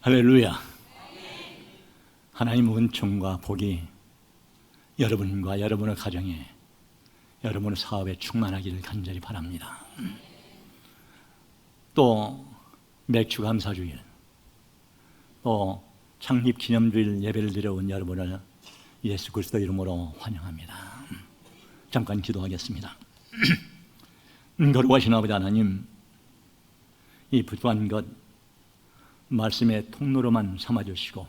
할렐루야. 하나님의 은총과 복이 여러분과 여러분의 가정에, 여러분의 사업에 충만하기를 간절히 바랍니다. 또 맥주 감사주일, 또 창립 기념주일 예배를 드려온 여러분을 예수 그리스도 이름으로 환영합니다. 잠깐 기도하겠습니다. 거룩하신 아버지 하나님, 이 부족한 것 말씀의 통로로만 삼아주시고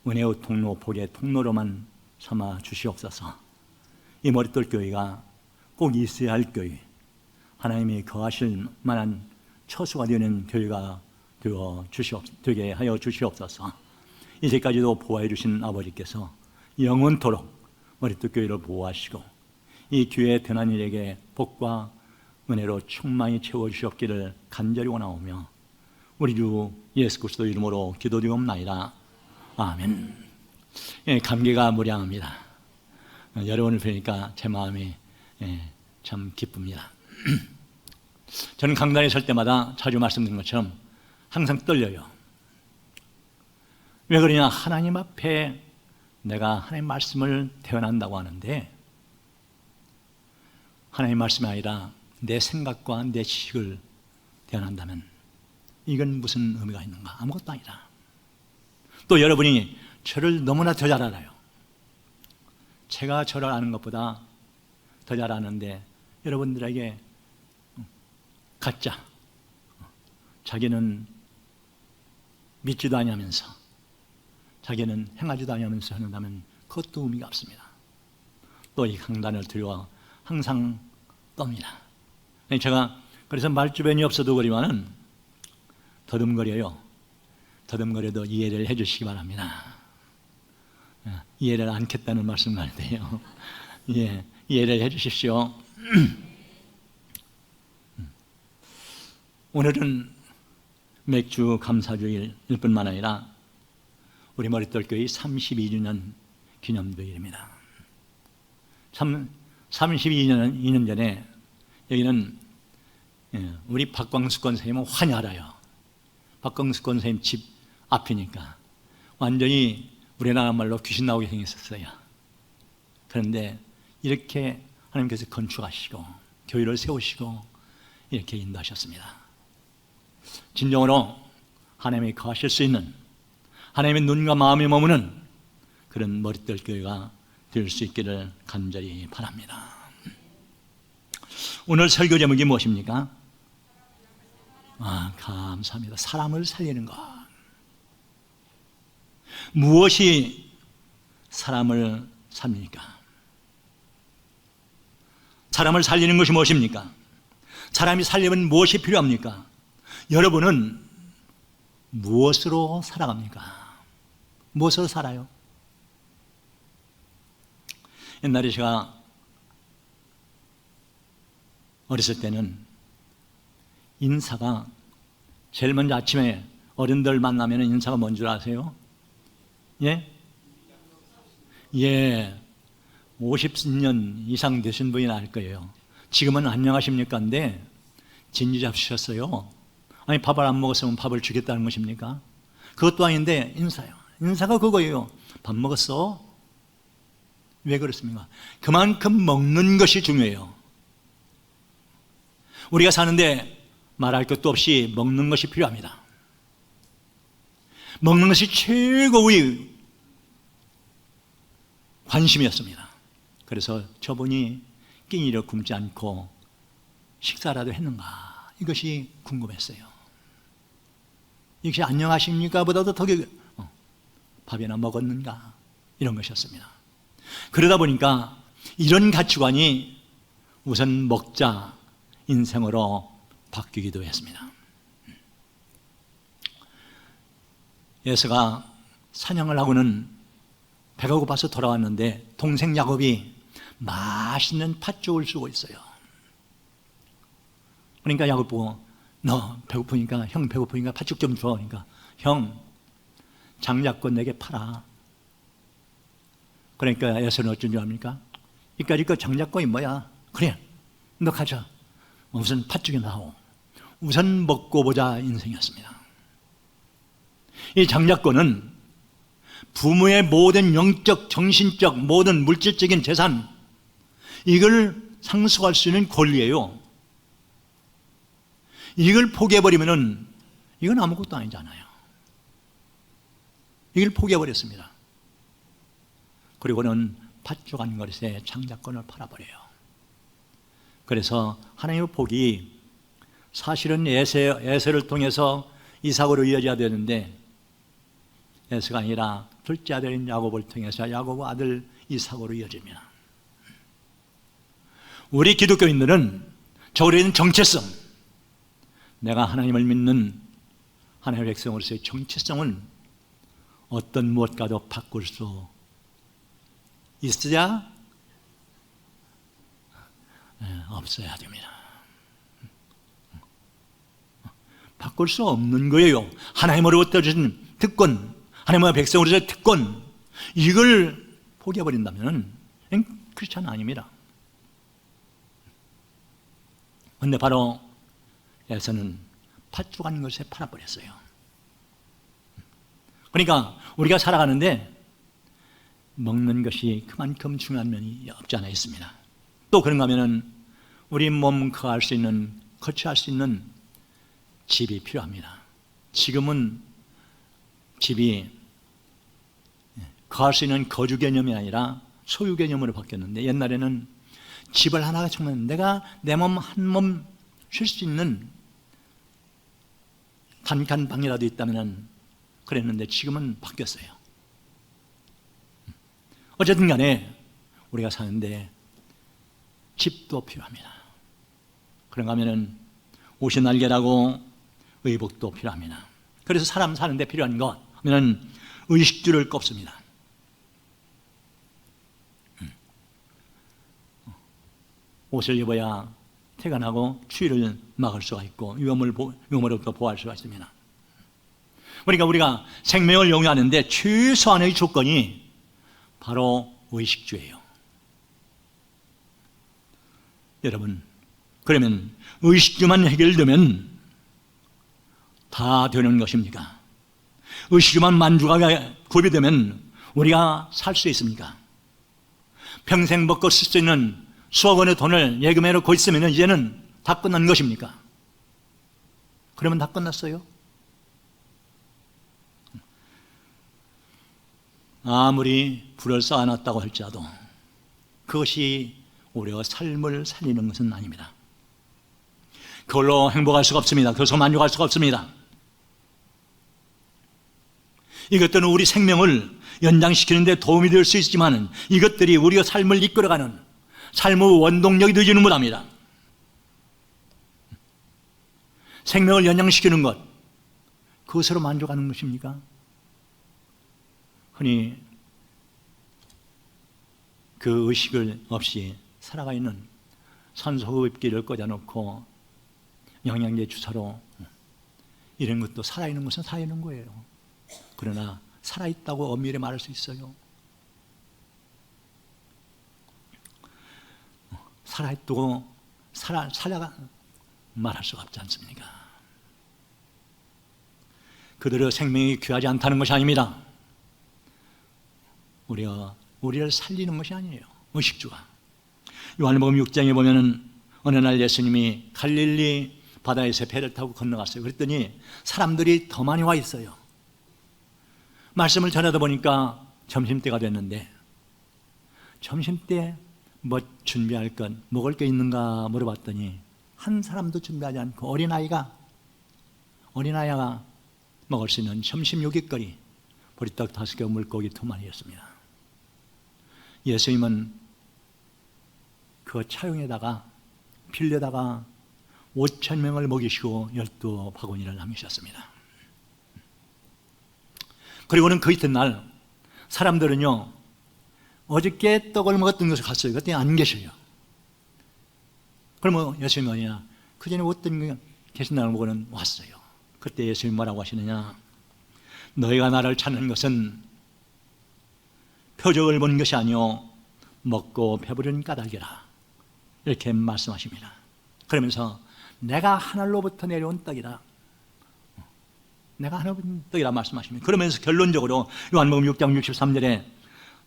은혜의 통로, 복의 통로로만 삼아 주시옵소서. 이 머릿돌 교회가 꼭 있어야 할 교회, 하나님이 거하실 만한 처소가 되는 교회가 되게 하여 주시옵소서. 이제까지도 보호해 주신 아버지께서 영원토록 머릿돌 교회를 보호하시고 이 교회의 편한 일에게 복과 은혜로 충만히 채워주셨기를 간절히 원하오며 우리 주 예수 그리스도 이름으로 기도드리옵나이다. 아멘. 감개가 무량합니다. 여러분을 뵈니까 제 마음이 참 기쁩니다. 저는 강단에 설 때마다 자주 말씀드린 것처럼 항상 떨려요. 왜 그러냐? 하나님 앞에 내가 하나님 말씀을 대언한다고 하는데 하나님 말씀이 아니라 내 생각과 내 지식을 대언한다면 이건 무슨 의미가 있는가? 아무것도 아니다. 또 여러분이 저를 너무나 더 잘 알아요. 제가 저를 아는 것보다 더 잘 아는데 여러분들에게 가짜, 자기는 믿지도 아니하면서 자기는 행하지도 아니하면서 하는다면 그것도 의미가 없습니다. 또 이 강단을 들여 항상 떱니다. 제가 그래서 말주변이 없어도 그러면은 더듬거려요. 더듬거려도 이해를 해 주시기 바랍니다. 이해를 않겠다는 말씀은 아닌데요. 이해를 해 주십시오. 오늘은 맥주 감사주일일 뿐만 아니라 우리 머릿돌교회 32주년 기념주일입니다. 32년 전에 여기는 우리 박광숙 권사님은 환히 박광숙 권사님 집 앞이니까 완전히 우리나라 말로 귀신 나오게 생겼었어요. 그런데 이렇게 하나님께서 건축하시고 교회를 세우시고 이렇게 인도하셨습니다. 진정으로 하나님이 거하실 수 있는, 하나님의 눈과 마음이 머무는 그런 머릿돌 교회가 될 수 있기를 간절히 바랍니다. 오늘 설교 제목이 무엇입니까? 감사합니다. 사람을 살리는 것. 무엇이 사람을 삽니까? 사람을 살리는 것이 무엇입니까? 사람이 살려면 무엇이 필요합니까? 여러분은 무엇으로 살아갑니까? 무엇으로 살아요? 옛날에 제가 어렸을 때는 인사가 제일 먼저 아침에 어른들 만나면 인사가 뭔 줄 아세요? 50년 이상 되신 분이 알 거예요. 지금은 안녕하십니까? 인데 진지 잡수셨어요. 아니 밥을 안 먹었으면 밥을 주겠다는 것입니까? 그것도 아닌데 인사요. 인사가 그거예요. 밥 먹었어? 왜 그렇습니까? 그만큼 먹는 것이 중요해요. 우리가 사는데 말할 것도 없이 먹는 것이 필요합니다. 먹는 것이 최고의 관심이었습니다. 그래서 저분이 끼니를 굶지 않고 식사라도 했는가, 이것이 궁금했어요. 이것이 안녕하십니까 보다도 더 밥이나 먹었는가, 이런 것이었습니다. 그러다 보니까 이런 가치관이 우선 먹자 인생으로 바뀌기도 했습니다. 예수가 사냥을 하고는 배가 고파서 돌아왔는데 동생 야곱이 맛있는 팥죽을 쓰고 있어요. 그러니까 야곱 보고 너 배고프니까, 형 배고프니까 팥죽 좀 줘. 그러니까 형 장작권 내게 팔아. 그러니까 예수는 어쩐 줄 압니까? 이까짓 거 장작권이 뭐야? 그래 너 가져. 우선 팥죽이 나오. 우선 먹고 보자 인생이었습니다. 이 장자권은 부모의 모든 영적, 정신적, 모든 물질적인 재산, 이걸 상속할 수 있는 권리예요. 이걸 포기해버리면은 이건 아무것도 아니잖아요. 이걸 포기해버렸습니다. 그리고는 팥죽한 그릇에 장자권을 팔아버려요. 그래서 하나님의 복이 사실은 에서를 통해서 이삭으로 이어져야 되는데 에서가 아니라 둘째 아들인 야곱을 통해서 야곱 아들 이삭으로 이어집니다. 우리 기독교인들은 저울에 있는 정체성, 내가 하나님을 믿는 하나님의 백성으로서의 정체성은 어떤 무엇과도 바꿀 수 있어야 없어야 됩니다. 바꿀 수 없는 거예요. 하나님으로부터 주신 특권, 하나님의 백성으로서의 특권, 이걸 포기해버린다면 크리스찬 아닙니다. 그런데 바로 에서는 팥죽한 것에 팔아버렸어요. 그러니까 우리가 살아가는데 먹는 것이 그만큼 중요한 면이 없지 않아 있습니다. 또 그런가 하면은 우리 몸 거할 수 있는, 거처할 수 있는 집이 필요합니다. 지금은 집이 거할 수 있는 거주 개념이 아니라 소유 개념으로 바뀌었는데, 옛날에는 집을 하나가 정말 내가 내 몸 한 몸 쉴 수 있는 단칸방이라도 있다면 그랬는데 지금은 바뀌었어요. 어쨌든 간에 우리가 사는데 집도 필요합니다. 그런가 하면은 옷이 날개라고 의복도 필요합니다. 그래서 사람 사는데 필요한 것 하면은 의식주를 꼽습니다. 옷을 입어야 태어나고 추위를 막을 수가 있고 위험으로부터 보호할 수가 있습니다. 그러니까 우리가 생명을 영위하는데 최소한의 조건이 바로 의식주예요. 여러분, 그러면 의식주만 해결되면 다 되는 것입니까? 의식주만 만족하게 구비되면 우리가 살 수 있습니까? 평생 먹고 쓸 수 있는 수억 원의 돈을 예금해 놓고 있으면 이제는 다 끝난 것입니까? 그러면 다 끝났어요? 아무리 불을 쌓아놨다고 할지라도 그것이 우리의 삶을 살리는 것은 아닙니다. 그걸로 행복할 수가 없습니다. 그래서 만족할 수가 없습니다. 이것들은 우리 생명을 연장시키는 데 도움이 될 수 있지만 이것들이 우리의 삶을 이끌어가는 삶의 원동력이 되지는 못합니다. 생명을 연장시키는 것, 그것으로 만족하는 것입니까? 흔히 그 의식을 없이 살아가 있는 산소호흡기를 꽂아놓고 영양제 주사로 이런 것도 살아있는 것은 살아있는 거예요. 그러나 살아있다고 엄밀히 말할 수 있어요. 살아있다고 살아가 말할 수가 없지 않습니까? 그들의 생명이 귀하지 않다는 것이 아닙니다. 우리를 살리는 것이 아니에요. 의식주가. 요한복음 6장에 보면은 어느 날 예수님이 갈릴리 바다에서 배를 타고 건너갔어요. 그랬더니 사람들이 더 많이 와 있어요. 말씀을 전하다 보니까 점심때가 됐는데 점심때 뭐 준비할 것, 먹을 게 있는가 물어봤더니 한 사람도 준비하지 않고 어린아이가 먹을 수 있는 점심 요깃거리, 보리떡 5개, 물고기 2마리였습니다. 예수님은 그 차용에다가 빌려다가 5,000명을 먹이시고 12바구니를 남기셨습니다. 그리고는 그 이튿날 사람들은요, 어저께 떡을 먹었던 곳에 갔어요. 그때 안 계셔요. 그러면 예수님이 뭐냐, 그 전에 어떤 분 계신다고 보고는 왔어요. 그때 예수님이 뭐라고 하시느냐, 너희가 나를 찾는 것은 표적을 보는 것이 아니요 먹고 배부른 까닭이라, 이렇게 말씀하십니다. 그러면서 내가 하늘로부터 내려온 떡이라, 내가 하나님 떡이라 말씀하십니다. 그러면서 결론적으로 요한복음 6장 63절에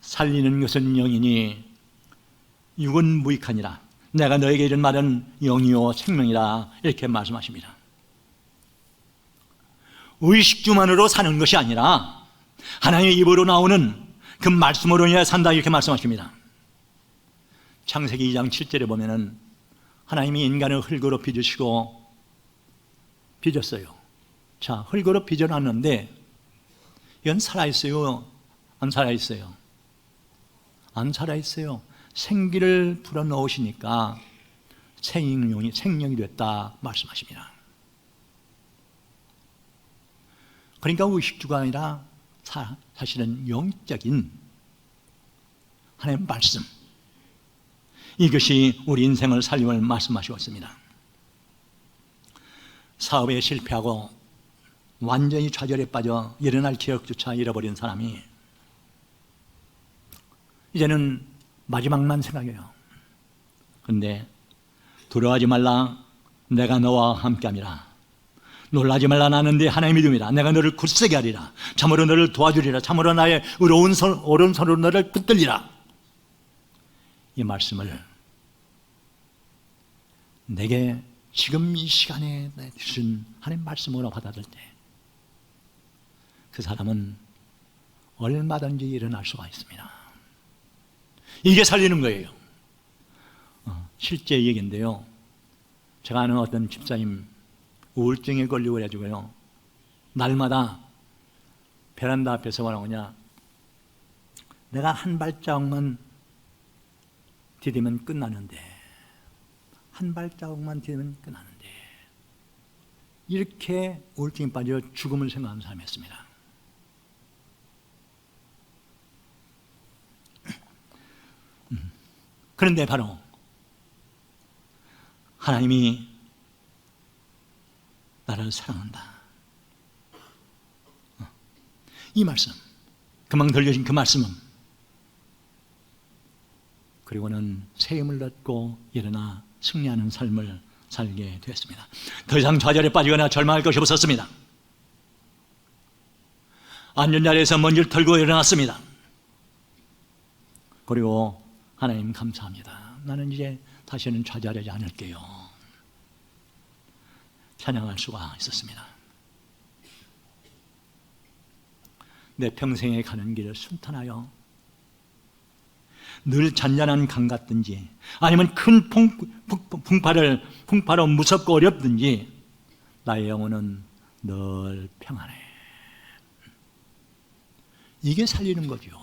살리는 것은 영이니 육은 무익하니라. 내가 너에게 이른 말은 영이요 생명이라 이렇게 말씀하십니다. 의식주만으로 사는 것이 아니라 하나님의 입으로 나오는 그 말씀으로 인해 산다 이렇게 말씀하십니다. 창세기 2장 7절에 보면은 하나님이 인간을 흙으로 빚으시고 빚었어요. 자, 흙으로 빚어놨는데 이건 살아있어요? 안 살아있어요? 안 살아있어요. 생기를 불어넣으시니까 생명이 됐다 말씀하십니다. 그러니까 의식주가 아니라 사실은 영적인 하나님의 말씀, 이것이 우리 인생을 살림을 말씀하셨습니다. 사업에 실패하고 완전히 좌절에 빠져 일어날 기억조차 잃어버린 사람이 이제는 마지막만 생각해요. 그런데 두려워하지 말라, 내가 너와 함께함이라. 놀라지 말라, 나는 네 하나님의 믿음이라. 내가 너를 굳세게 하리라. 참으로 너를 도와주리라. 참으로 나의 오른손으로 너를 붙들리라. 이 말씀을 내게 지금 이 시간에 주신 하나님 말씀으로 받아들일 때 그 사람은 얼마든지 일어날 수가 있습니다. 이게 살리는 거예요. 실제 얘기인데요. 제가 아는 어떤 집사님 우울증에 걸리고 그래가지고요, 날마다 베란다 앞에서 뭐라고 하냐, 내가 한 발자국만 디디면 끝나는데, 한 발자국만 디디면 끝나는데, 이렇게 우울증에 빠져 죽음을 생각하는 사람이었습니다. 그런데 바로 하나님이 나를 사랑한다, 이 말씀, 금방 들려진 그 말씀은, 그리고는 새 힘을 얻고 일어나 승리하는 삶을 살게 되었습니다. 더 이상 좌절에 빠지거나 절망할 것이 없었습니다. 앉은 자리에서 먼지를 털고 일어났습니다. 그리고 하나님 감사합니다, 나는 이제 다시는 좌절하지 않을게요, 찬양할 수가 있었습니다. 내 평생에 가는 길을 순탄하여 늘 잔잔한 강 같든지 아니면 큰 풍파로 무섭고 어렵든지 나의 영혼은 늘 평안해. 이게 살리는 거죠.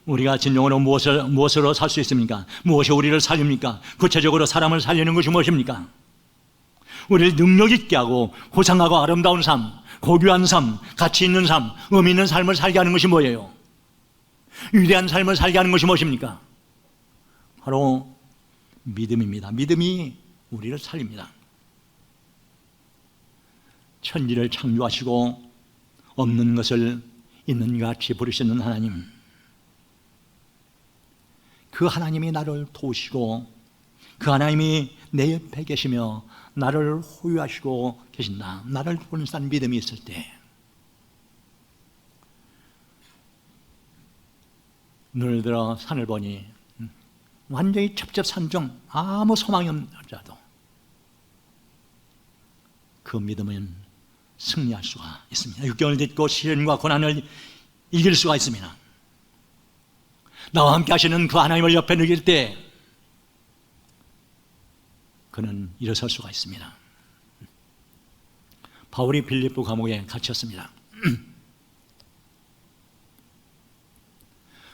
우리가 진정으로 무엇으로 살 수 있습니까? 무엇이 우리를 살립니까? 구체적으로 사람을 살리는 것이 무엇입니까? 우리를 능력 있게 하고 호상하고 아름다운 삶, 고귀한 삶, 가치 있는 삶, 의미 있는 삶을 살게 하는 것이 뭐예요? 위대한 삶을 살게 하는 것이 무엇입니까? 바로 믿음입니다. 믿음이 우리를 살립니다. 천지를 창조하시고 없는 것을 있는 것 같이 부르시는 하나님, 그 하나님이 나를 도우시고 그 하나님이 내 옆에 계시며 나를 호유하시고 계신다, 나를 본산 믿음이 있을 때 눈을 들어 산을 보니 완전히 첩첩산중, 아무 소망이 없는 자도 그 믿음은 승리할 수가 있습니다. 육경을 딛고 시련과 고난을 이길 수가 있습니다. 나와 함께 하시는 그 하나님을 옆에 느낄 때 그는 일어설 수가 있습니다. 바울이 빌립보 감옥에 갇혔습니다.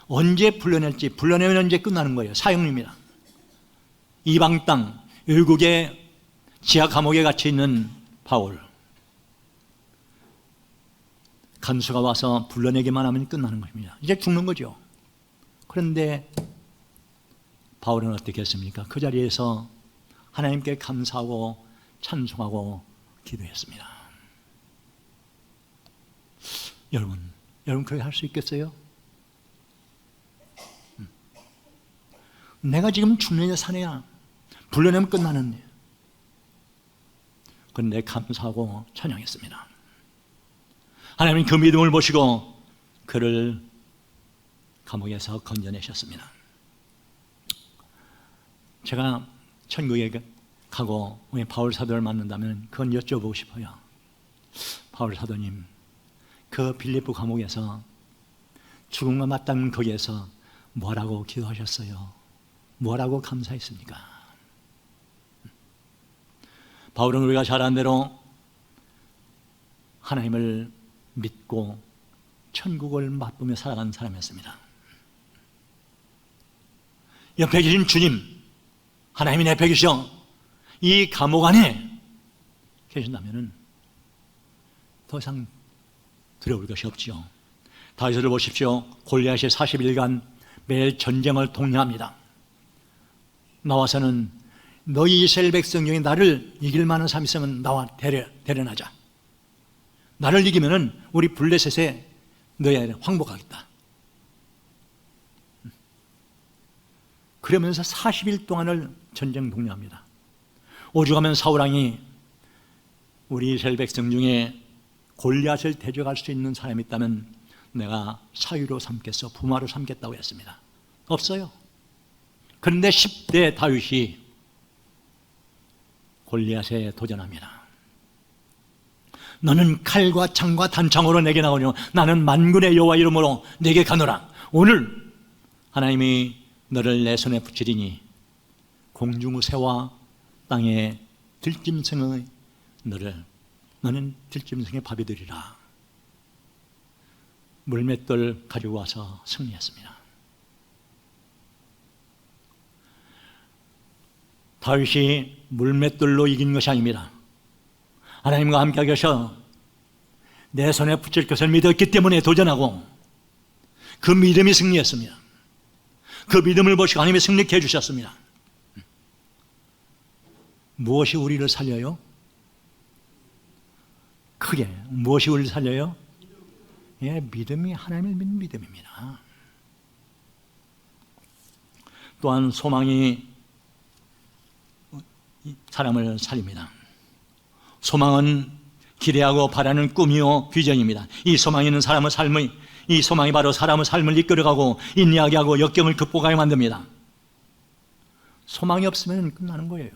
언제 풀려낼지, 풀려내면 이제 끝나는 거예요. 사형입니다. 이방 땅 외국의 지하 감옥에 갇혀 있는 바울, 간수가 와서 불러내기만 하면 끝나는 것입니다. 이제 죽는 거죠. 그런데 바울은 어떻게 했습니까? 그 자리에서 하나님께 감사하고 찬송하고 기도했습니다. 여러분 그렇게 할 수 있겠어요? 내가 지금 죽느냐 사느냐, 불러내면 끝나는데, 그런데 감사하고 찬양했습니다. 하나님은 그 믿음을 보시고 그를 감옥에서 건져내셨습니다. 제가 천국에 가고 바울 사도를 만난다면 그건 여쭤보고 싶어요. 바울 사도님, 그 빌립보 감옥에서 죽음과 맞닿는 거기에서 뭐라고 기도하셨어요? 뭐라고 감사했습니까? 바울은 우리가 잘 아는 대로 하나님을 믿고 천국을 맛보며 살아가는 사람이었습니다. 옆에 계신 주님, 하나님이 내 옆에 계셔 이 감옥 안에 계신다면 더 이상 두려울 것이 없지요. 다윗을 보십시오. 골리앗이 40일간 매일 전쟁을 독려합니다. 나와서는 너희 이스라엘 백성 중에 나를 이길 만한 사람이 있으면 나와 데려나자. 나를 이기면은 우리 블레셋에 너희 황복하겠다. 그러면서 40일 동안을 전쟁 독려합니다. 오죽하면 사울왕이 우리 이스라엘 백성 중에 골리앗을 대적할 수 있는 사람이 있다면 내가 사위로 삼겠어, 부마로 삼겠다고 했습니다. 없어요. 그런데 10대 다윗이 골리앗에 도전합니다. 너는 칼과 창과 단창으로 내게 나오려 나는 만군의 여호와 이름으로 내게 가노라. 오늘 하나님이 너를 내 손에 붙이리니 공중새와 땅의 들짐승의 너는 들짐승의 밥이 되리라. 물맷돌 가지고 와서 승리했습니다. 다윗이 물맷돌로 이긴 것이 아닙니다. 하나님과 함께 계셔 내 손에 붙일 것을 믿었기 때문에 도전하고 그 믿음이 승리했습니다. 그 믿음을 보시고 하나님이 승리케 해주셨습니다. 무엇이 우리를 살려요? 크게 무엇이 우리를 살려요? 예, 믿음이 하나님을 믿는 믿음입니다. 또한 소망이 사람을 살립니다. 소망은 기대하고 바라는 꿈이요 비전입니다. 이 소망이 있는 사람의 삶의 이 소망이 바로 사람의 삶을 이끌어가고 인내하게 하고 역경을 극복하게 만듭니다. 소망이 없으면 끝나는 거예요.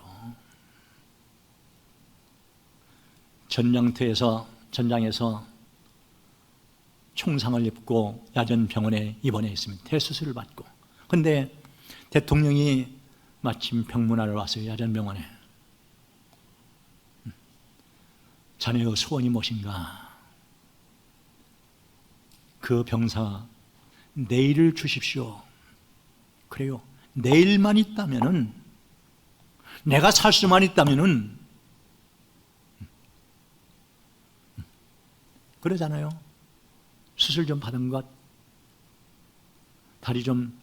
전장에서 총상을 입고 야전병원에 입원해 있습니다. 대수술을 받고. 그런데 대통령이 마침 병문안을 왔어요. 야전병원에. 자네의 소원이 무엇인가? 그 병사가 내일을 주십시오. 그래요. 내일만 있다면은, 내가 살 수만 있다면은, 그러잖아요. 수술 좀 받은 것, 다리 좀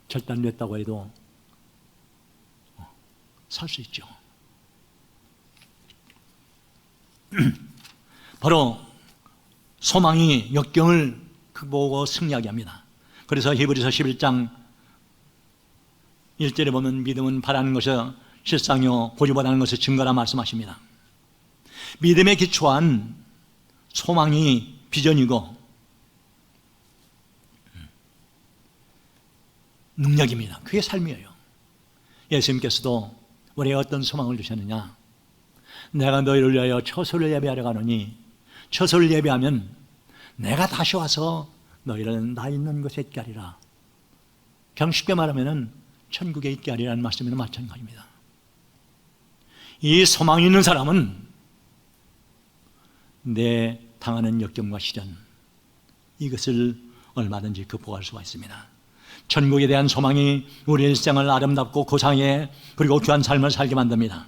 절단됐다고 해도 살 수 있죠. 바로 소망이 역경을 극복하고 승리하게 합니다. 그래서 히브리서 11장 1절에 보면 믿음은 바라는 것이 실상이요 보지 못하는 것이 증거라 말씀하십니다. 믿음에 기초한 소망이 비전이고 능력입니다. 그게 삶이에요. 예수님께서도 우리에게 어떤 소망을 주셨느냐? 내가 너희를 위하여 처소를 예배하러 가노니 처소를 예배하면 내가 다시 와서 너희를 나 있는 곳에 있게 하리라. 그냥 쉽게 말하면 천국에 있게 하리라는 말씀이나 마찬가지입니다. 이 소망이 있는 사람은 내 당하는 역경과 시련 이것을 얼마든지 극복할 수가 있습니다. 천국에 대한 소망이 우리 일생을 아름답고 고상해 그리고 귀한 삶을 살게 만듭니다.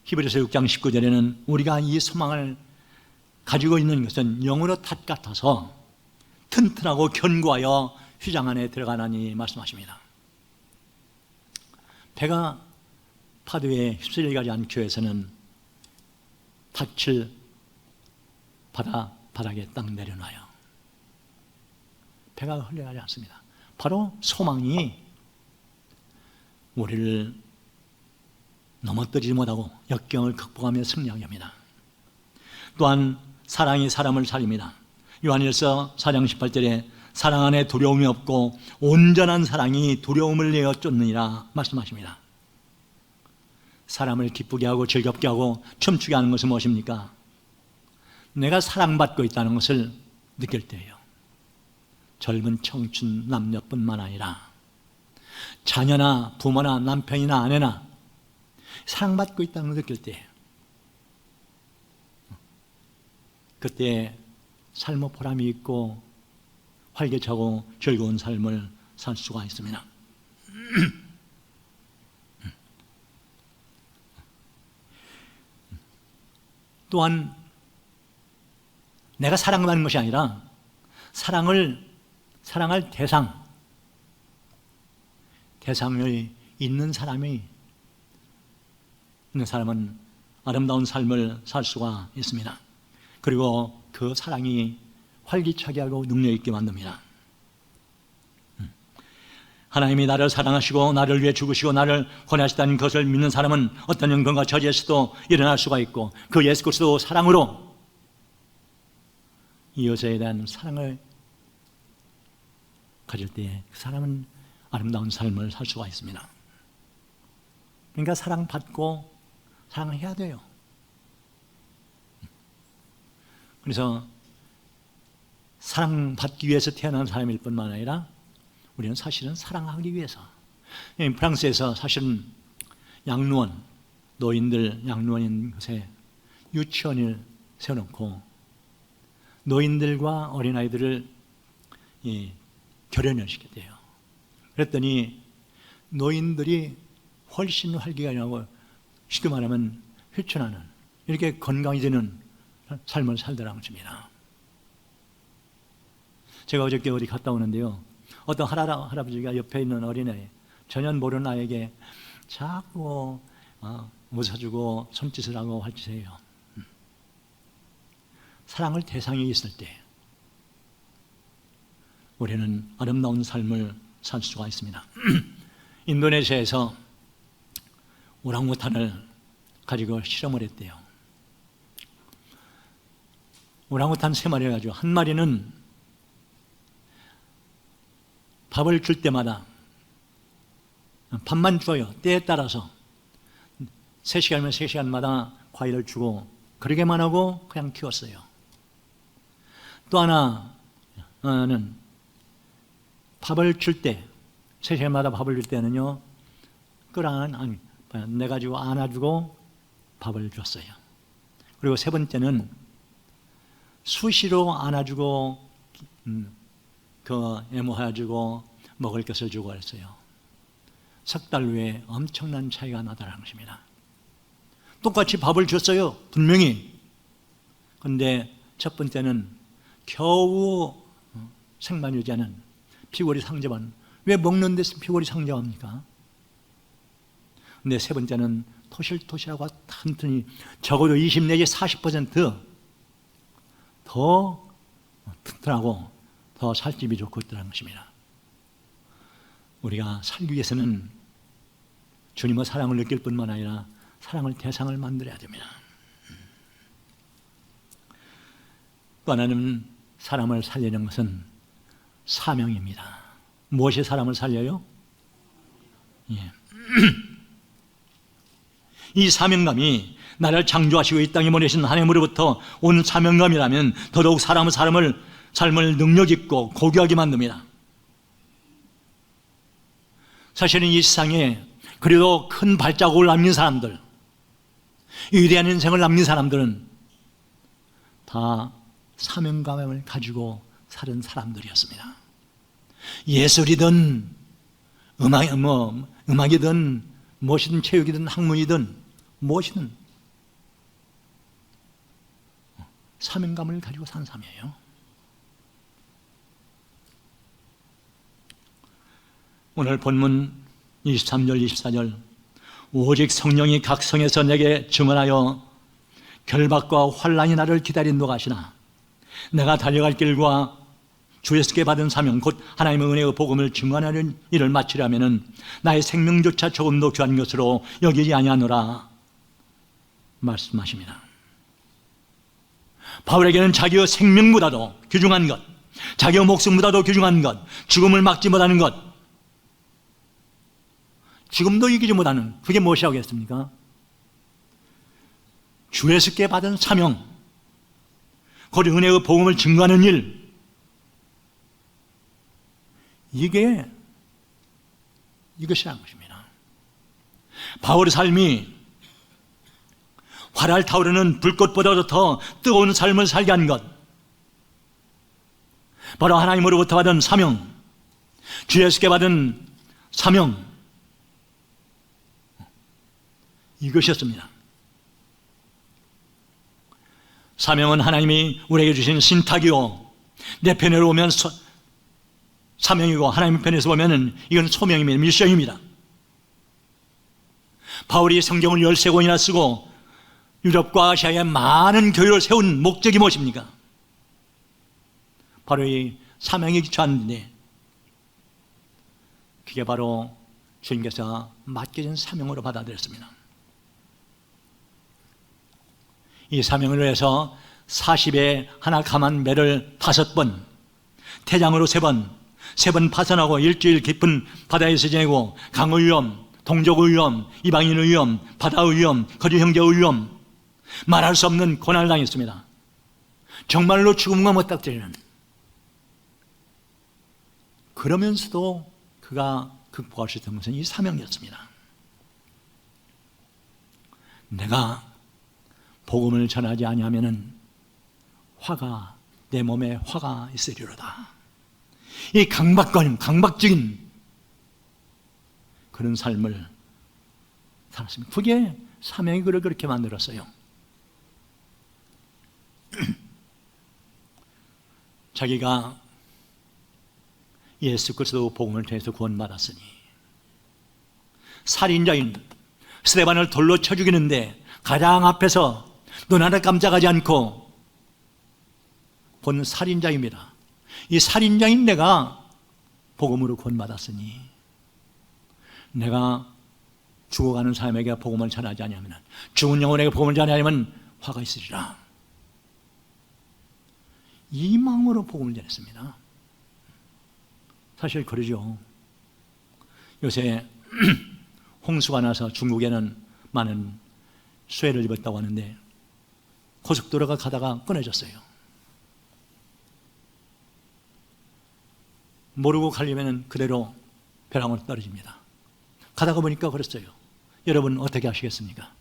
히브리서 6장 19절에는 우리가 이 소망을 가지고 있는 것은 영으로 탓 같아서 튼튼하고 견고하여 휘장 안에 들어가나니 말씀하십니다. 배가 파도에 휩쓸려 가지 않기 위해서는 닻을 바닥에 딱 내려놔요. 배가 흘러가지 않습니다. 바로 소망이 우리를 넘어뜨리지 못하고 역경을 극복하며 승리하게 합니다. 또한 사랑이 사람을 살립니다. 요한일서 4장 18절에 사랑 안에 두려움이 없고 온전한 사랑이 두려움을 내어 쫓느니라 말씀하십니다. 사람을 기쁘게 하고 즐겁게 하고 춤추게 하는 것은 무엇입니까? 내가 사랑받고 있다는 것을 느낄 때예요. 젊은 청춘 남녀뿐만 아니라 자녀나 부모나 남편이나 아내나 사랑받고 있다는 걸 느낄 때, 그때 삶의 보람이 있고 활기차고 즐거운 삶을 살 수가 있습니다. 또한 내가 사랑받는 것이 아니라 사랑할 대상이 있는 사람은 아름다운 삶을 살 수가 있습니다. 그리고 그 사랑이 활기차게 하고 능력 있게 만듭니다. 하나님이 나를 사랑하시고 나를 위해 죽으시고 나를 권하시다는 것을 믿는 사람은 어떤 영광과 저지에서도 일어날 수가 있고, 그 예수 그리스도 사랑으로 이 여자에 대한 사랑을 가질 때 그 사람은 아름다운 삶을 살 수가 있습니다. 그러니까 사랑받고 사랑해야 돼요. 그래서 사랑받기 위해서 태어난 사람일 뿐만 아니라 우리는 사실은 사랑하기 위해서, 프랑스에서 사실은 양로원, 노인들 양로원인 곳에 유치원을 세워놓고 노인들과 어린아이들을 결연을 시켰대요. 그랬더니 노인들이 훨씬 활기가나고, 쉽게 말하면 휘천하는, 이렇게 건강해지는 삶을 살더라는 것입니다. 제가 어저께 어디 갔다 오는데요, 어떤 할아버지가 옆에 있는 어린애, 전혀 모르는 아이에게 자꾸 웃어주고 손짓을 하고 할짓해요. 사랑할 대상이 있을 때 우리는 아름다운 삶을 살 수가 있습니다. 인도네시아에서 오랑우탄을 가지고 실험을 했대요. 오랑우탄 3마리를 가지고, 한 마리는 밥을 줄 때마다 밥만 줘요. 때에 따라서 3시간이면 3시간마다 과일을 주고 그러게만 하고 그냥 키웠어요. 또 하나는 밥을 줄 때, 3시간마다 밥을 줄 때는요, 내가지고 안아주고 밥을 줬어요. 그리고 3번째는 수시로 안아주고 애모해주고 먹을 것을 주고 했어요. 석 달 후에 엄청난 차이가 나더라는 것입니다. 똑같이 밥을 줬어요, 분명히. 그런데 첫 번째는 겨우 생만 유지하는 피골이 상접한, 왜 먹는 데서 피골이 상접합니까? 근데 3번째는 토실토실하고 튼튼히 적어도 20 내지 40% 더 튼튼하고 더 살집이 좋고 있다는 것입니다. 우리가 살기 위해서는 주님의 사랑을 느낄 뿐만 아니라 사랑을 대상을 만들어야 됩니다. 또 하나는 사람을 살리는 것은 사명입니다. 무엇이 사람을 살려요? 이 사명감이 나를 창조하시고 이 땅에 보내신 하나님으로부터 온 사명감이라면 더더욱 삶을 능력 있고 고귀하게 만듭니다. 사실은 이 세상에 그래도 큰 발자국을 남긴 사람들, 위대한 인생을 남긴 사람들은 다 사명감을 가지고 사는 사람들이었습니다. 예술이든 음악이든 무엇이든 체육이든 학문이든 무엇이든 사명감을 가지고 산 사람이에요. 오늘 본문 23절 24절, 오직 성령이 각 성에서 내게 증언하여 결박과 환난이 나를 기다린다고 하시나 내가 달려갈 길과 주 예수께 받은 사명, 곧 하나님의 은혜의 복음을 증언하는 일을 마치려면 나의 생명조차 조금도 귀한 것으로 여기지 아니하노라 말씀하십니다. 바울에게는 자기의 생명보다도 귀중한 것, 자기의 목숨보다도 귀중한 것, 죽음을 막지 못하는 것, 죽음도 이기지 못하는, 그게 무엇이겠습니까? 주 예수께 받은 사명, 곧 은혜의 복음을 증거하는 일, 이것이라는 것입니다. 바울의 삶이 활활 타오르는 불꽃보다도 더 뜨거운 삶을 살게 한 것, 바로 하나님으로부터 받은 사명, 주 예수께 받은 사명, 이것이었습니다. 사명은 하나님이 우리에게 주신 신탁이요, 내 편으로 오면 사명이고, 하나님 편에서 보면 이건 소명입니다. 미션입니다. 바울이 성경을 13권이나 쓰고 유럽과 아시아에 많은 교회를 세운 목적이 무엇입니까? 바로 이 사명에 기초한데, 그게 바로 주님께서 맡겨진 사명으로 받아들였습니다. 이 사명을 위해서 40에 하나 감한 매를 5번, 태장으로 3번, 3번 파선하고 일주일 깊은 바다에서 지내고, 강의 위험, 동족의 위험, 이방인의 위험, 바다의 위험, 거리 형제의 위험, 말할 수 없는 고난을 당했습니다. 정말로 죽음과 맞닥뜨리는, 그러면서도 그가 극복할 수 있던 것은 이 사명이었습니다. 내가 복음을 전하지 아니하면은 내 몸에 화가 있으리로다. 이 강박적인 그런 삶을 살았습니다. 그게 사명이 그를 그렇게 만들었어요. 자기가 예수 그리스도 복음을 통해서 구원받았으니, 살인자인 스데반을 돌로 쳐 죽이는데 가장 앞에서 눈 하나 깜짝하지 않고 본 살인자입니다. 이 살인자인 내가 복음으로 구원받았으니, 내가 죽어가는 사람에게 복음을 전하지 않으면, 죽은 영혼에게 복음을 전하지 않으면 화가 있으리라. 이 마음으로 복음을 전했습니다. 사실 그러죠. 요새 홍수가 나서 중국에는 많은 수해를 입었다고 하는데, 고속도로가 가다가 끊어졌어요. 모르고 가려면 그대로 벼랑으로 떨어집니다. 가다가 보니까 그랬어요. 여러분 어떻게 하시겠습니까?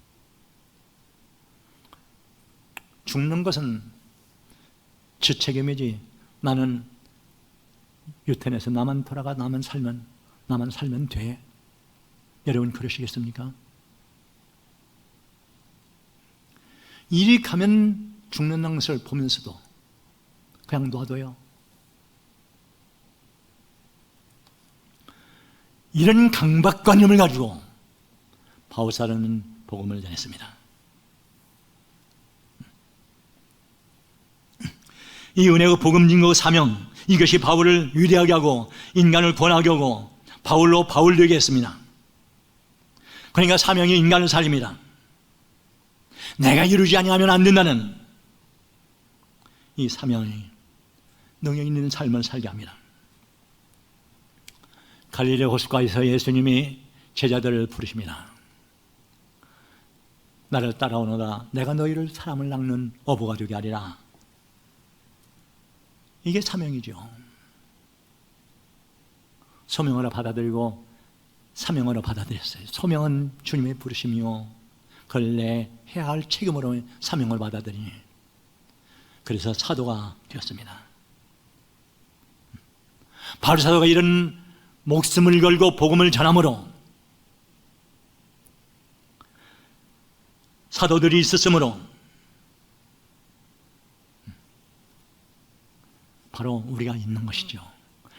죽는 것은 지 책임이지, 나는 유턴해서 나만 돌아가, 나만 살면 돼. 여러분 그러시겠습니까? 이리 가면 죽는다는 것을 보면서도 그냥 놔둬요. 이런 강박관념을 가지고 바울사는 복음을 전했습니다. 이 은혜의 복음 증거 사명, 이것이 바울을 위대하게 하고 인간을 권하게 하고 바울로 바울되게 했습니다. 그러니까 사명이 인간을 살립니다. 내가 이루지 아니하면 안 된다는 이 사명이 능력 있는 삶을 살게 합니다. 갈릴리 호숫가에서 예수님이 제자들을 부르십니다. 나를 따라오너라, 내가 너희를 사람을 낚는 어부가 되게 하리라. 이게 사명이죠. 소명으로 받아들이고 사명으로 받아들였어요. 소명은 주님의 부르심이요, 그걸 내 해야 할 책임으로 사명을 받아들이니, 그래서 사도가 되었습니다. 바울 사도가 이런 목숨을 걸고 복음을 전함으로 사도들이 있었으므로 바로 우리가 있는 것이죠.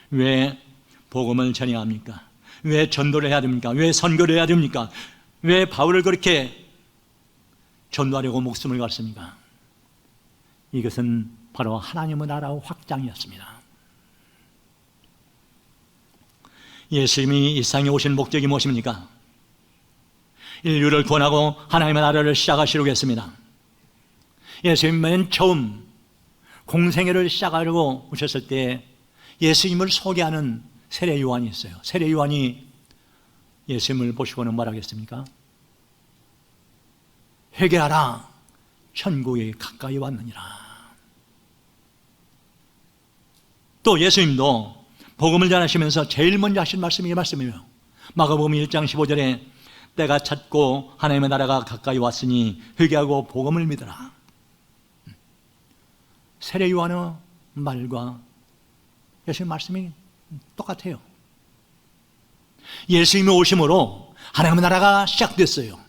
왜 복음을 전해야 합니까? 왜 전도를 해야 됩니까? 왜 선교를 해야 됩니까? 왜 바울을 그렇게 전도하려고 목숨을 걸었습니까? 이것은 바로 하나님의 나라의 확장이었습니다. 예수님이 이 세상에 오신 목적이 무엇입니까? 인류를 구원하고 하나님의 나라를 시작하시려고 했습니다. 예수님 맨 처음 공생애를 시작하려고 오셨을 때 예수님을 소개하는 세례 요한이 있어요. 세례 요한이 예수님을 보시고는 뭐라고 했습니까? 회개하라, 천국이 가까이 왔느니라. 또 예수님도 복음을 전하시면서 제일 먼저 하신 말씀이 이 말씀이에요. 마가복음 1장 15절에 때가 찼고 하나님의 나라가 가까이 왔으니 회개하고 복음을 믿으라. 세례 요한의 말과 예수님 말씀이 똑같아요. 예수님이 오심으로 하나님의 나라가 시작됐어요.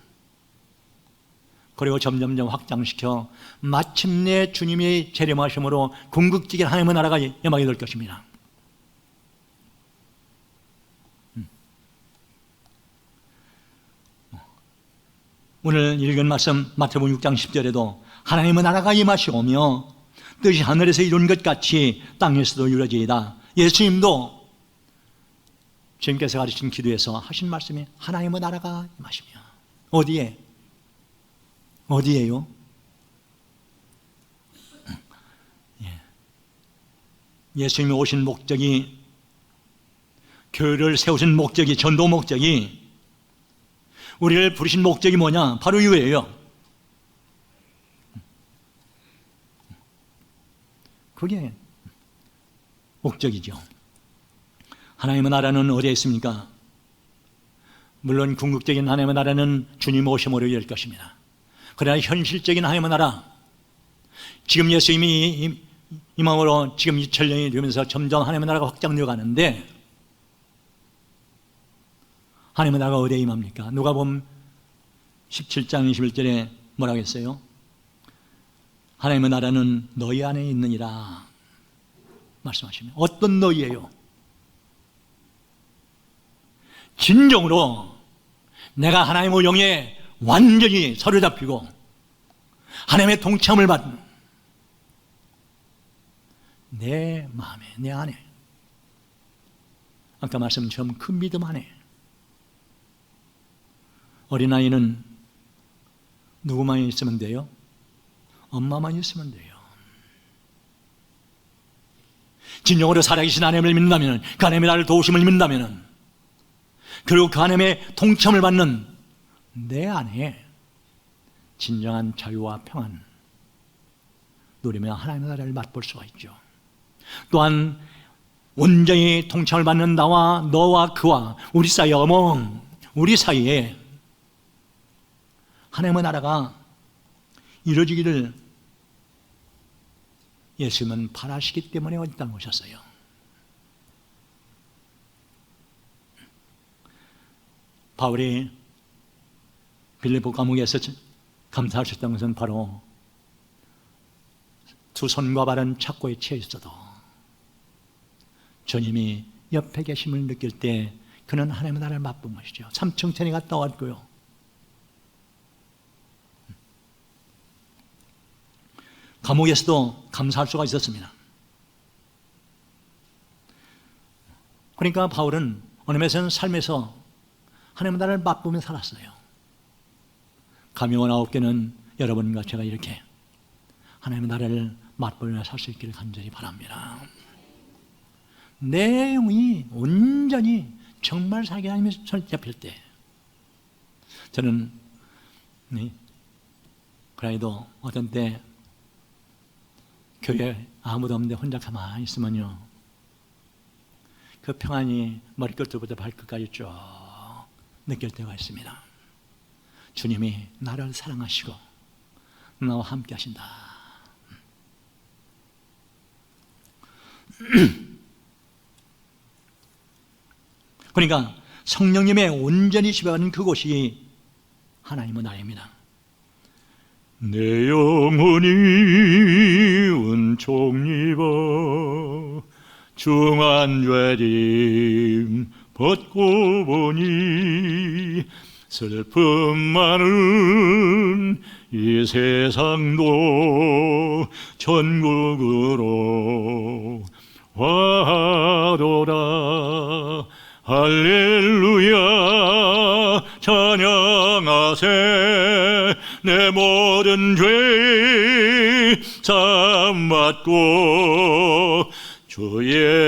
그리고 점점점 확장시켜 마침내 주님이 재림하심으로 궁극적인 하나님의 나라가 임하게 될 것입니다. 오늘 읽은 말씀 마태복음 6장 10절에도 하나님의 나라가 임하시오며 뜻이 하늘에서 이룬 것 같이 땅에서도 이루어지이다. 예수님도 주님께서 가르친 기도에서 하신 말씀이 하나님의 나라가 임하시며 어디에? 어디에요? 예수님이 오신 목적이, 교회를 세우신 목적이, 전도 목적이, 우리를 부르신 목적이 뭐냐? 바로 이거예요. 그게 목적이죠. 하나님의 나라는 어디에 있습니까? 물론 궁극적인 하나님의 나라는 주님 오심으로 열 것입니다. 그러나 현실적인 하나님의 나라, 지금 예수님이 임함으로 지금 2000년이 되면서 점점 하나님의 나라가 확장되어 가는데, 하나님의 나라가 어디에 임합니까? 누가복음 17장 21절에 뭐라고 했어요? 하나님의 나라는 너희 안에 있느니라 말씀하시면, 어떤 너희예요? 진정으로 내가 하나님의 영에 완전히 사로잡히고 하나님의 동참을 받는 내 마음에, 내 안에, 아까 말씀처럼 그 믿음 안에. 어린아이는 누구만 있으면 돼요? 엄마만 있으면 돼요. 진정으로 살아계신 하나님을 믿는다면, 그 하나님의 나를 도우심을 믿는다면, 그리고 그 하나님의 동참을 받는 내 안에 진정한 자유와 평안 누리며 하나님의 나라를 맛볼 수가 있죠. 또한 온전히 동참을 받는 나와 너와 그와 우리 사이에 우리 사이에 하나님의 나라가 이루어지기를 예수님은 바라시기 때문에 어디 땅에 오셨어요. 바울이 빌립보 감옥에서 감사하셨던 것은 바로 두 손과 발은 착고에 채 있어도 주님이 옆에 계심을 느낄 때 그는 하나님의 나라를 맛본 것이죠. 삼층천에 갔다 왔고요. 감옥에서도 감사할 수가 있었습니다. 그러니까 바울은 어느 면에서는 삶에서 하나님의 나라를 맛보며 살았어요. 감염원 9개는 여러분과 제가 이렇게 하나님의 나라를 맛보며 살 수 있기를 간절히 바랍니다. 내 영이 온전히 정말 살게 하나님의 손에 잡힐 때, 저는 그래도 어떤 때 교회에 아무도 없는데 혼자 가만히 있으면요, 그 평안이 머리끝부터 발끝까지 쭉 느낄 때가 있습니다. 주님이 나를 사랑하시고 나와 함께 하신다. 그러니까 성령님의 온전히 지배하는 그곳이 하나님의 나라입니다. 내 영혼이 은총 입어 중한 죄짐 벗고 보니 슬픔 많은 이 세상도 천국으로 와도다. 할렐루야 잡맞고 주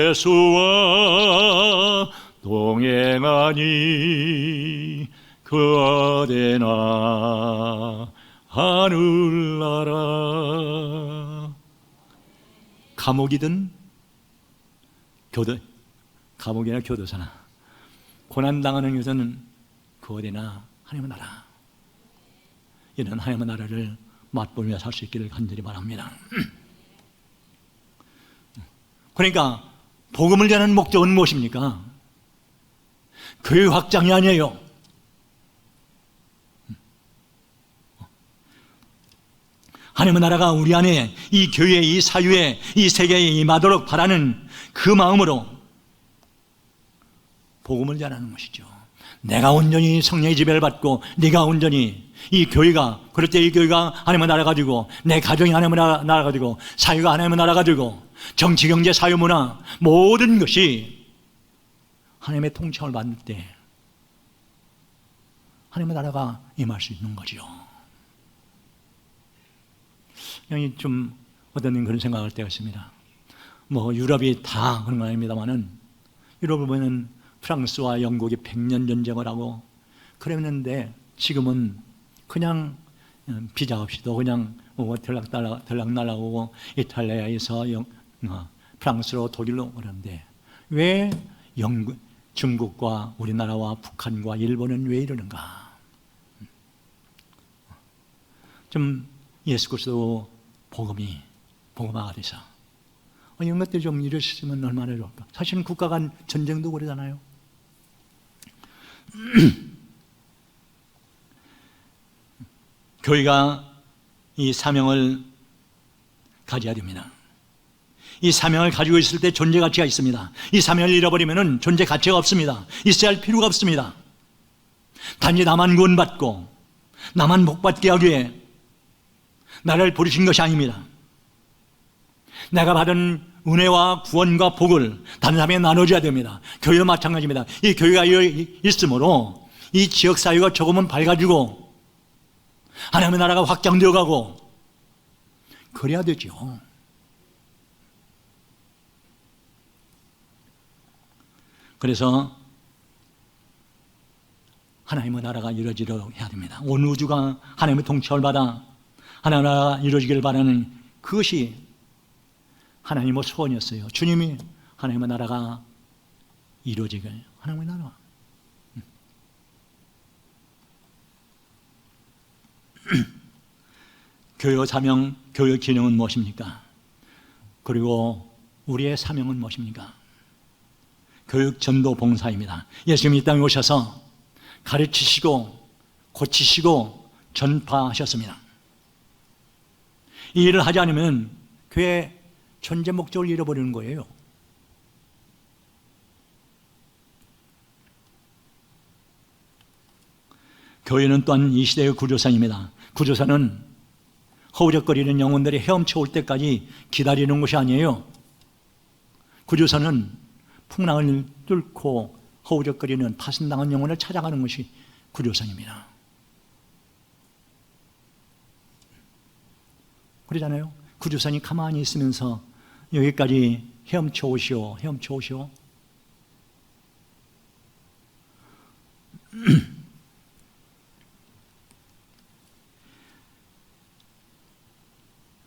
예수와 동행하니 그 어디나 하늘나라. 감옥이든 감옥이나 교도소나 고난당하는 여자는 그 어디나 하나님의 나라, 이런 하나님의 나라를 맛보며 살 수 있기를 간절히 바랍니다. 그러니까 복음을 전하는 목적은 무엇입니까? 교회 확장이 아니에요. 하나님의 나라가 우리 안에, 이 교회에, 이 사유에, 이 세계에 임하도록 바라는 그 마음으로 복음을 전하는 것이죠. 내가 온전히 성령의 지배를 받고 네가 온전히, 이 교회가, 그럴 때 이 교회가 하나님의 나라가 되고, 내 가정이 하나님의 나라가 되고, 사유가 하나님의 나라가 되고, 정치, 경제, 사유, 문화 모든 것이 하나님의 통치를 받을 때 하나님의 나라가 임할 수 있는 거죠. 형이 좀 어떤 그런 생각할 때가 있습니다. 뭐 유럽이 다 그런 건 아닙니다만은, 유럽을 보면 프랑스와 영국이 100년 전쟁을 하고 그랬는데, 지금은 그냥 비자 없이도 그냥 들락날락오고 이탈리아에서 프랑스로 독일로 그러는데, 왜 중국과 우리나라와 북한과 일본은 왜 이러는가? 좀 예수 그리스도 복음화가 돼서 이런 것들이 좀 이루어지면 얼마나 좋을까? 사실은 국가 간 전쟁도 그러잖아요. 교회가 이 사명을 가져야 됩니다. 이 사명을 가지고 있을 때 존재 가치가 있습니다. 이 사명을 잃어버리면 존재 가치가 없습니다. 있어야 할 필요가 없습니다. 단지 나만 구원받고 나만 복받게 하기 위해 나를 부르신 것이 아닙니다. 내가 받은 은혜와 구원과 복을 다른 사람에게 나눠줘야 됩니다. 교회도 마찬가지입니다. 이 교회가 있으므로 이 지역사회가 조금은 밝아지고 하나님의 나라가 확장되어 가고 그래야 되죠. 그래서 하나님의 나라가 이루어지도록 해야 됩니다. 온 우주가 하나님의 통치를 받아 하나님의 나라가 이루어지기를 바라는 그것이 하나님의 소원이었어요. 주님이 하나님의 나라가 이루어지길, 하나님의 나라. 교회 사명, 교회 기능은 무엇입니까? 그리고 우리의 사명은 무엇입니까? 교육 전도 봉사입니다. 예수님이 이 땅에 오셔서 가르치시고 고치시고 전파하셨습니다. 이 일을 하지 않으면 교회의 존재 목적을 잃어버리는 거예요. 교회는 또한 이 시대의 구조사입니다. 구조사는 허우적거리는 영혼들이 헤엄쳐 올 때까지 기다리는 것이 아니에요. 구조사는 풍랑을 뚫고 허우적거리는 파손당한 영혼을 찾아가는 것이 구조사입니다. 그러잖아요. 구조사님 가만히 있으면서 여기까지 헤엄쳐 오시오, 헤엄쳐 오시오.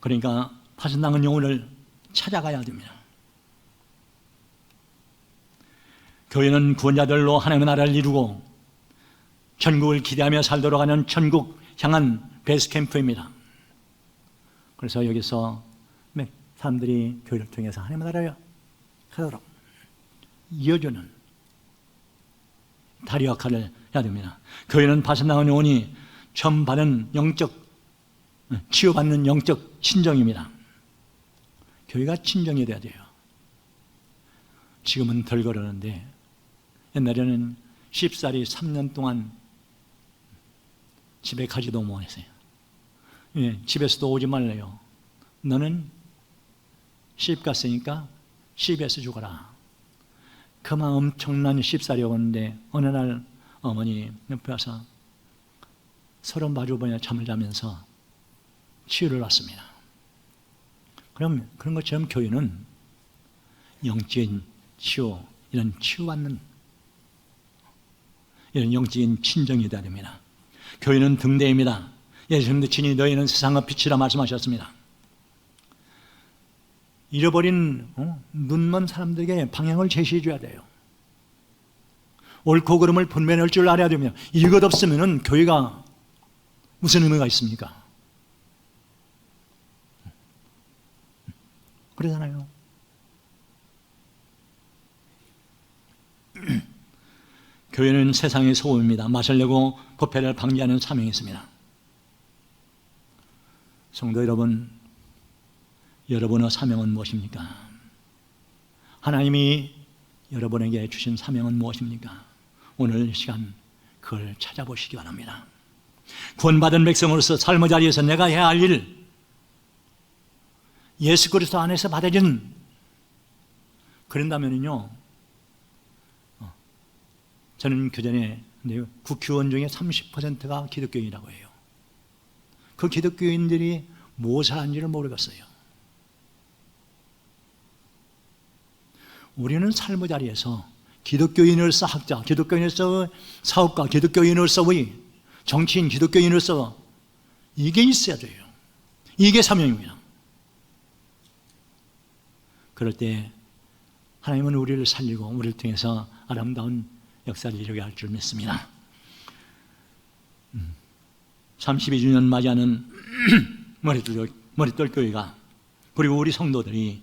그러니까 파손당한 영혼을 찾아가야 됩니다. 교회는 구원자들로 하나님의 나라를 이루고 천국을 기대하며 살도록 하는 천국 향한 베이스캠프입니다. 그래서 여기서 사람들이 교회를 통해서 하나님의 나라를 하도록 이어주는 다리 역할을 해야 됩니다. 교회는 파손당한 영혼이 처음 받은 치유받는 영적 친정입니다. 교회가 친정이 돼야 돼요. 지금은 덜 그러는데 옛날에는 쉽사리 3년 동안 집에 가지도 못했어요. 집에서도 오지 말래요. 너는 시집 갔으니까 시집에서 죽어라. 그만 엄청난 쉽사리 오는데 어느 날 어머니 옆에 와서 서로 마주보며 잠을 자면서 치유를 받습니다. 그럼 그런 것처럼 교회는 영적인 치유, 이런 치유받는 이런 영적인 친정이 되어야 됩니다. 교회는 등대입니다. 예수님도 친히 너희는 세상의 빛이라 말씀하셨습니다. 잃어버린 눈먼 사람들에게 방향을 제시해 줘야 돼요. 옳고 그름을 분별할 줄 알아야 되며, 이것 없으면 교회가 무슨 의미가 있습니까? 그러잖아요. 교회는 세상의 소음입니다. 마시려고 부패를 방지하는 사명이 있습니다. 성도 여러분, 여러분의 사명은 무엇입니까? 하나님이 여러분에게 주신 사명은 무엇입니까? 오늘 이 시간 그걸 찾아보시기 바랍니다. 구원받은 백성으로서 삶의 자리에서 내가 해야 할 일, 예수 그리스도 안에서 받아진, 그런다면요, 저는 그전에 국회의원 중에 30%가 기독교인이라고 해요. 그 기독교인들이 무엇을 하는지를 모르겠어요. 우리는 삶의 자리에서 기독교인으로서 학자, 기독교인으로서 사업가, 기독교인으로서의 정치인, 기독교인으로서 이게 있어야 돼요. 이게 사명입니다. 그럴 때 하나님은 우리를 살리고 우리를 통해서 아름다운 역사를 이루게 할 줄 믿습니다. 32주년 맞이하는 머릿돌 교회가, 그리고 우리 성도들이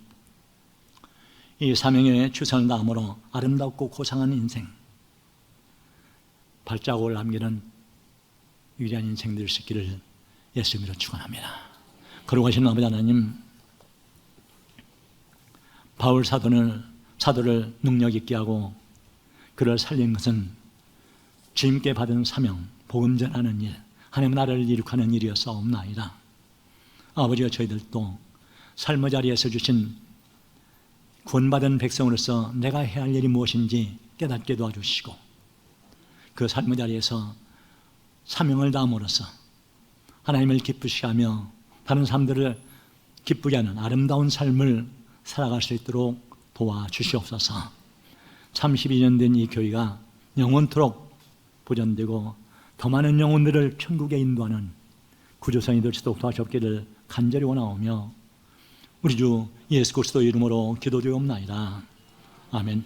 이 사명에 최선을 다함으로 아름답고 고상한 인생, 발자국을 남기는 위대한 인생 될 수 있기를 예수님으로 축원합니다. 거룩하신 아버지 하나님, 바울 사도를 능력 있게 하고 그를 살린 것은 주님께 받은 사명, 복음 전하는 일, 하나님 나라를 이룩하는 일이었사옵나이다. 아버지와 저희들도 삶의 자리에서 주신 구원받은 백성으로서 내가 해야 할 일이 무엇인지 깨닫게 도와주시고, 그 삶의 자리에서 사명을 다함으로써 하나님을 기쁘시게 하며 다른 사람들을 기쁘게 하는 아름다운 삶을 살아갈 수 있도록 도와주시옵소서. 32년 된 이 교회가 영원토록 보존되고 더 많은 영혼들을 천국에 인도하는 구조선이 될 수 있도록 도와주옵기를 간절히 원하오며 우리 주 예수 그리스도 이름으로 기도드리옵나이다. 아멘.